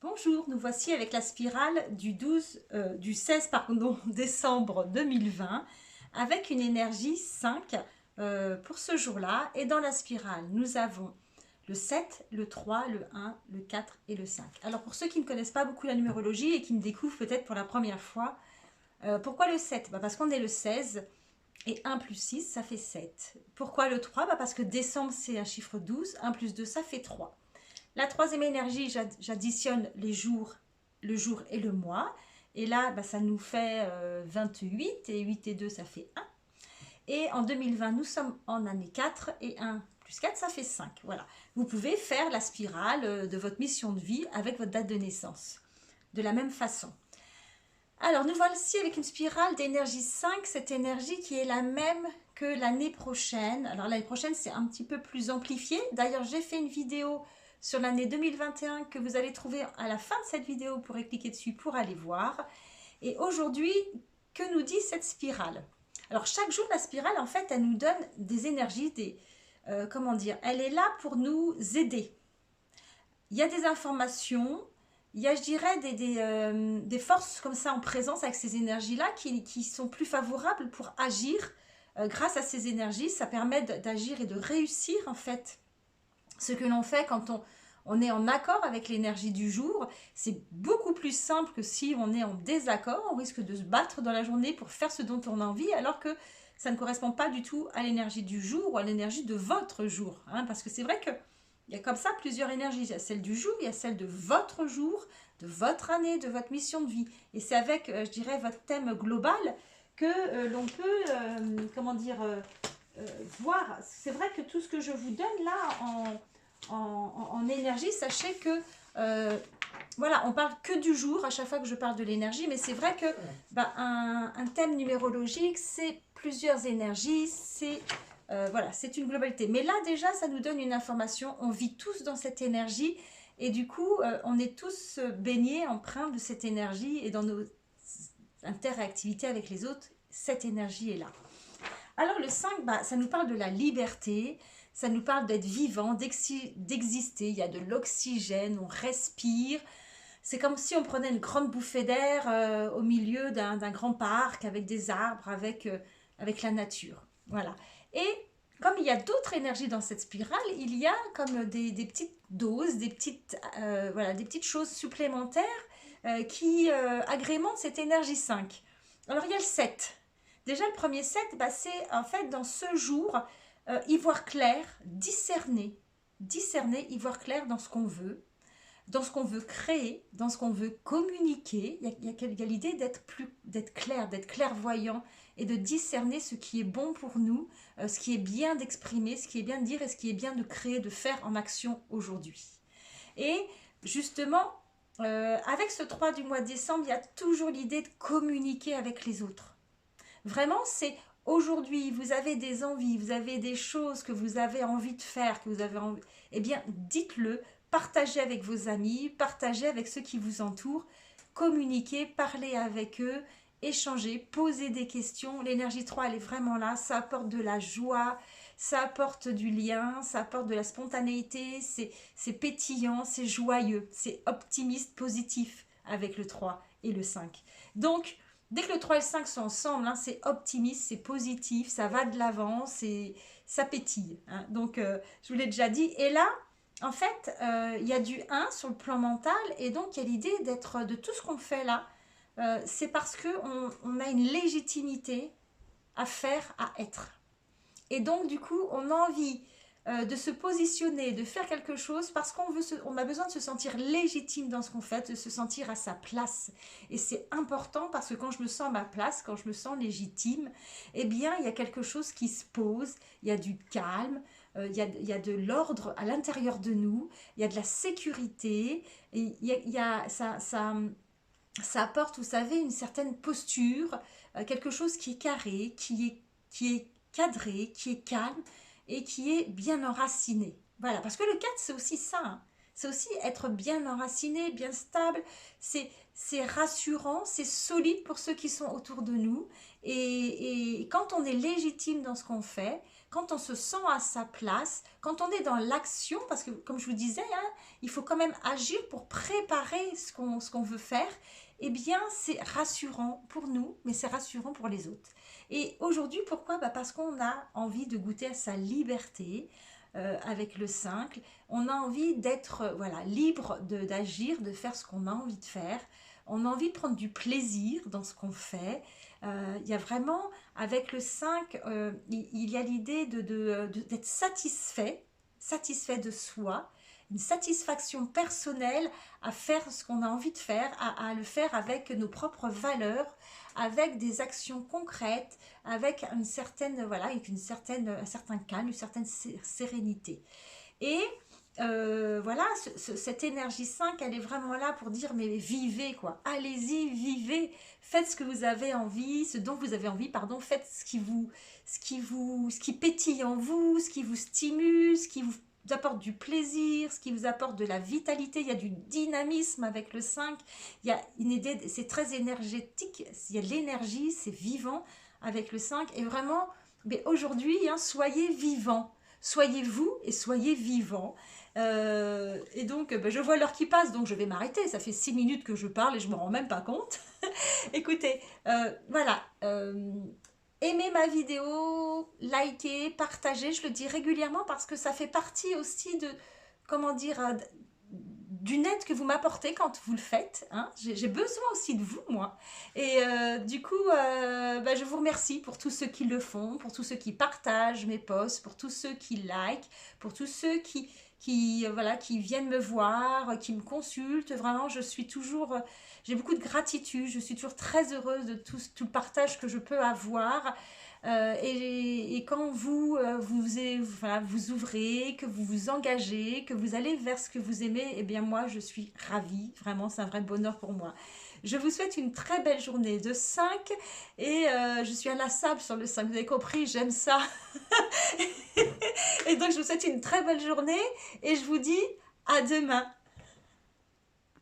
Bonjour, nous voici avec la spirale du 16 décembre 2020 avec une énergie 5 pour ce jour-là. Et dans la spirale, nous avons le 7, le 3, le 1, le 4 et le 5. Alors pour ceux qui ne connaissent pas beaucoup la numérologie et qui me découvrent peut-être pour la première fois, pourquoi le 7? Parce qu'on est le 16 et 1 plus 6, ça fait 7. Pourquoi le 3? Parce que décembre, c'est un chiffre 12, 1 plus 2, ça fait 3. La troisième énergie, j'additionne les jours, le jour et le mois. Et là, ça nous fait 28. Et 8 et 2, ça fait 1. Et en 2020, nous sommes en année 4. Et 1 plus 4, ça fait 5. Voilà. Vous pouvez faire la spirale de votre mission de vie avec votre date de naissance. De la même façon. Alors, nous voici avec une spirale d'énergie 5. Cette énergie qui est la même que l'année prochaine. Alors, l'année prochaine, c'est un petit peu plus amplifié. D'ailleurs, j'ai fait une vidéo sur l'année 2021 que vous allez trouver à la fin de cette vidéo. Vous pourrez cliquer dessus pour aller voir. Et aujourd'hui, que nous dit cette spirale? Alors chaque jour, la spirale, en fait, elle nous donne des énergies, comment dire, elle est là pour nous aider. Il y a des informations, il y a, je dirais, des forces comme ça en présence avec ces énergies-là qui sont plus favorables pour agir. Grâce à ces énergies, ça permet d'agir et de réussir, en fait, ce que l'on fait quand on est en accord avec l'énergie du jour. C'est beaucoup plus simple que si on est en désaccord. On risque de se battre dans la journée pour faire ce dont on a envie, alors que ça ne correspond pas du tout à l'énergie du jour ou à l'énergie de votre jour. Parce que c'est vrai qu'il y a comme ça plusieurs énergies. Il y a celle du jour, il y a celle de votre jour, de votre année, de votre mission de vie. Et c'est avec, je dirais, votre thème global que l'on peut, comment dire, voir. C'est vrai que tout ce que je vous donne là en énergie, sachez que voilà, on parle que du jour à chaque fois que je parle de l'énergie, mais c'est vrai que un thème numérologique, c'est plusieurs énergies, c'est voilà, c'est une globalité. Mais là déjà, ça nous donne une information, on vit tous dans cette énergie et du coup, on est tous baignés, empreints de cette énergie et dans nos interactivités avec les autres, cette énergie est là. Alors le 5, ça nous parle de la liberté, ça nous parle d'être vivant, d'exister, il y a de l'oxygène, on respire. C'est comme si on prenait une grande bouffée d'air au milieu d'un grand parc avec des arbres, avec la nature. Voilà. Et comme il y a d'autres énergies dans cette spirale, il y a comme des petites doses, voilà, des petites choses supplémentaires qui agrémentent cette énergie 5. Alors il y a le 7. Déjà, le premier 7, c'est en fait dans ce jour, y voir clair, discerner, y voir clair dans ce qu'on veut créer, dans ce qu'on veut communiquer. Il y a l'idée d'être clair, d'être clairvoyant et de discerner ce qui est bon pour nous, ce qui est bien d'exprimer, ce qui est bien de dire et ce qui est bien de créer, de faire en action aujourd'hui. Et justement, avec ce 3 du mois de décembre, il y a toujours l'idée de communiquer avec les autres. Vraiment, c'est aujourd'hui, vous avez des envies, vous avez des choses que vous avez envie de faire, eh bien, dites-le, partagez avec vos amis, partagez avec ceux qui vous entourent, communiquez, parlez avec eux, échangez, posez des questions. L'énergie 3, elle est vraiment là, ça apporte de la joie, ça apporte du lien, ça apporte de la spontanéité, c'est pétillant, c'est joyeux, c'est optimiste, positif avec le 3 et le 5. Donc, dès que le 3 et le 5 sont ensemble, c'est optimiste, c'est positif, ça va de l'avant, ça pétille. Donc, je vous l'ai déjà dit. Et là, en fait, il y a du 1 sur le plan mental, et donc il y a l'idée de tout ce qu'on fait là, c'est parce qu'on a une légitimité à faire, à être. Et donc, du coup, on a envie de se positionner, de faire quelque chose parce on a besoin de se sentir légitime dans ce qu'on fait, de se sentir à sa place. Et c'est important parce que quand je me sens à ma place, quand je me sens légitime, eh bien, il y a quelque chose qui se pose, il y a du calme, il y a de l'ordre à l'intérieur de nous, il y a de la sécurité, et ça apporte, vous savez, une certaine posture, quelque chose qui est carré, qui est cadré, qui est calme et qui est bien enraciné. Voilà, parce que le 4, c'est aussi ça. C'est aussi être bien enraciné, bien stable. C'est rassurant, c'est solide pour ceux qui sont autour de nous. Et quand on est légitime dans ce qu'on fait, quand on se sent à sa place, quand on est dans l'action, parce que comme je vous disais, hein, il faut quand même agir pour préparer ce qu'on veut faire, eh bien c'est rassurant pour nous, mais c'est rassurant pour les autres. Et aujourd'hui, pourquoi? Bah parce qu'on a envie de goûter à sa liberté avec le 5. On a envie d'être voilà, libre d'agir, de faire ce qu'on a envie de faire. On a envie de prendre du plaisir dans ce qu'on fait. Il y a vraiment, avec le 5, il y a l'idée d'être satisfait, satisfait de soi, une satisfaction personnelle à faire ce qu'on a envie de faire, à le faire avec nos propres valeurs, avec des actions concrètes, avec une certaine, voilà, avec un certain calme, une certaine sérénité. Et voilà, cette énergie 5, elle est vraiment là pour dire, mais vivez quoi, allez-y, vivez, faites ce que vous avez envie, ce dont vous avez envie, pardon, faites ce qui pétille en vous, ce qui vous stimule, ce qui vous apporte du plaisir, ce qui vous apporte de la vitalité, il y a du dynamisme avec le 5, il y a une idée, c'est très énergétique, il y a de l'énergie, c'est vivant avec le 5, et vraiment, mais aujourd'hui, hein, soyez vivants, soyez vous et soyez vivants. Et donc, je vois l'heure qui passe, donc je vais m'arrêter. Ça fait 6 minutes que je parle et je ne me rends même pas compte. Écoutez, voilà. Aimez ma vidéo, likez, partagez. Je le dis régulièrement parce que ça fait partie aussi de, comment dire, d'une aide que vous m'apportez quand vous le faites. Hein. J'ai besoin aussi de vous, moi. Et du coup, je vous remercie pour tous ceux qui le font, pour tous ceux qui partagent mes posts, pour tous ceux qui likent, pour tous ceux voilà, qui viennent me voir, qui me consultent. Vraiment, je suis toujours, j'ai beaucoup de gratitude. Je suis toujours très heureuse de tout le partage que je peux avoir. Et quand voilà, vous ouvrez, que vous vous engagez, que vous allez vers ce que vous aimez, eh bien moi, je suis ravie. Vraiment, c'est un vrai bonheur pour moi. Je vous souhaite une très belle journée de 5 et je suis inlassable sur le 5. Vous avez compris, j'aime ça. Et donc, je vous souhaite une très belle journée et je vous dis à demain.